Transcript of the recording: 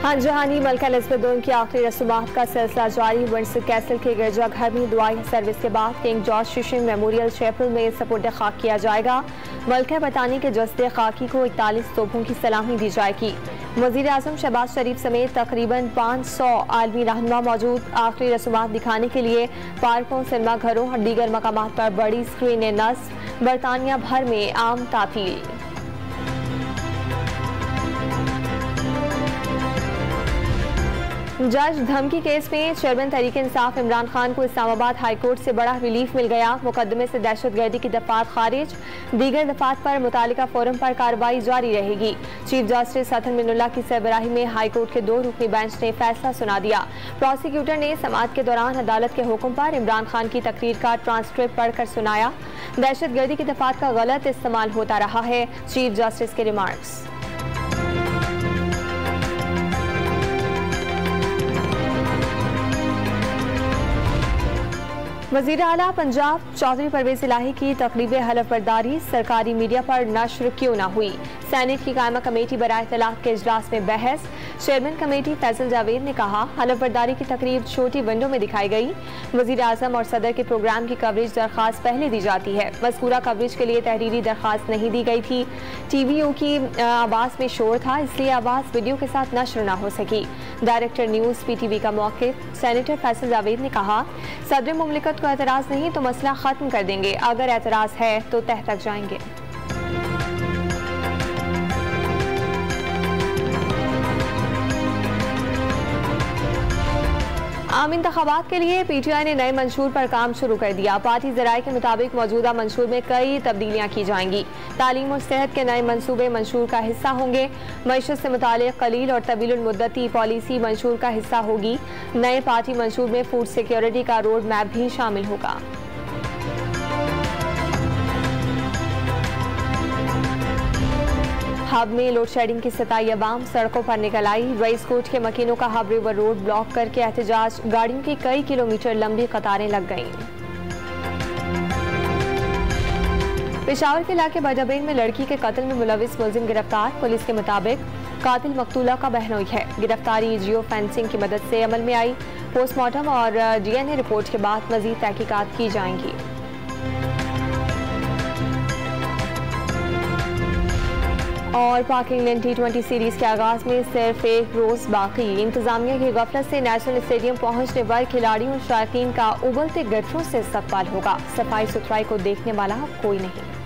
जहानी मलका Elizabeth II की आखिरी रसूमात का सिलसिला जारी। विंडसर कैसल के गिरजाघर में दुआई सर्विस के बाद किंग जॉर्ज शिशिंग मेमोरियल चैपल में सपुर्द खाक किया जाएगा। मलका बरतानी के जस्दे खाकी को 41 तोपों की सलामी दी जाएगी। वज़ीर आज़म शहबाज शरीफ समेत तकरीबन 500 आलमी रहनुमा मौजूद। आखिरी रसूमात दिखाने के लिए पार्कों, सिनेमा घरों और दीगर मकामात पर बड़ी स्क्रीनें नस्ब। बरतानिया भर में आम तातील। जज धमकी केस में चेयरमैन तहरीक इंसाफ इमरान खान को इस्लामाबाद हाई कोर्ट से बड़ा रिलीफ मिल गया। मुकदमे से दहशतगर्दी की दफात खारिज, दीगर दफात पर मुतालिका फोरम पर कार्रवाई जारी रहेगी। चीफ जस्टिस हसन मिनुल्लाह की सरबराही में हाई कोर्ट के 2 रुकनी बेंच ने फैसला सुना दिया। प्रोसिक्यूटर ने समाअत के दौरान अदालत के हुक्म पर इमरान खान की तकरीर का ट्रांसक्रिप्ट पढ़कर सुनाया। दहशतगर्दी की दफात का गलत इस्तेमाल होता रहा है, चीफ जस्टिस के रिमार्क्स। वज़ीर आला पंजाब चौधरी परवेज इलाही की तकरीब हलफ बर्दारी सरकारी मीडिया पर नश्र क्यों न हुई। सेनेट की कायमा कमेटी बराए इत्तलात के इजलास में बहस। चेयरमैन कमेटी फैसल जावेद ने कहा, हलफ बर्दारी की तकरीब छोटी विंडो में दिखाई गई। वज़ीर आज़म और सदर के प्रोग्राम की कवरेज दरख्वास्त पहले दी जाती है। मज़कूरा कवरेज के लिए तहरीरी दरख्वास्त नहीं दी गई थी। TVO की आवाज़ में शोर था, इसलिए आवाज़ वीडियो के साथ नश्र न हो सकी। डायरेक्टर न्यूज़ PTV का मौक़िफ़। सेनेटर फैसल जावेद ने कहा, सदर मुमलिकत को एतराज़ नहीं तो मसला ख़त्म कर देंगे, अगर एतराज़ है तो तह तक जाएंगे। आम इंतखाबात के लिए PTI ने नए मंशूर पर काम शुरू कर दिया। पार्टी ज़राए के मुताबिक मौजूदा मंशूर में कई तब्दीलियाँ की जाएंगी। तालीम और सेहत के नए मंसूबे मंशूर का हिस्सा होंगे। मईशत से मुताल्लिक़ कलील और तवील मुद्दती पॉलिसी मंशूर का हिस्सा होगी। नए पार्टी मंशूर में फूड सिक्योरिटी का रोड मैप भी शामिल होगा। हब में लोड शेडिंग की सताई अवाम सड़कों पर निकल आई। रईस कोट के मकीनों का हब रिवर रोड ब्लॉक करके एहतजाज, गाड़ियों की कई किलोमीटर लंबी कतारें लग गईं। पेशावर के इलाके बजाबेन में लड़की के कत्ल में मुलविस मुलजिम गिरफ्तार। पुलिस के मुताबिक कातिल मकतूला का बहनोई है। गिरफ्तारी जियो फेंसिंग की मदद से अमल में आई। पोस्टमार्टम और DNA रिपोर्ट के बाद मजीद तहकीकात की जाएंगी। और पाक इंग्लैंड T20 सीरीज के आगाज में सिर्फ एक रोज बाकी। इंतजामिया की गफलत से नेशनल स्टेडियम पहुंचने पर खिलाड़ियों और शायकीन का उबलते गठरों से इस्तकबाल होगा। सफाई सुथराई को देखने वाला कोई नहीं।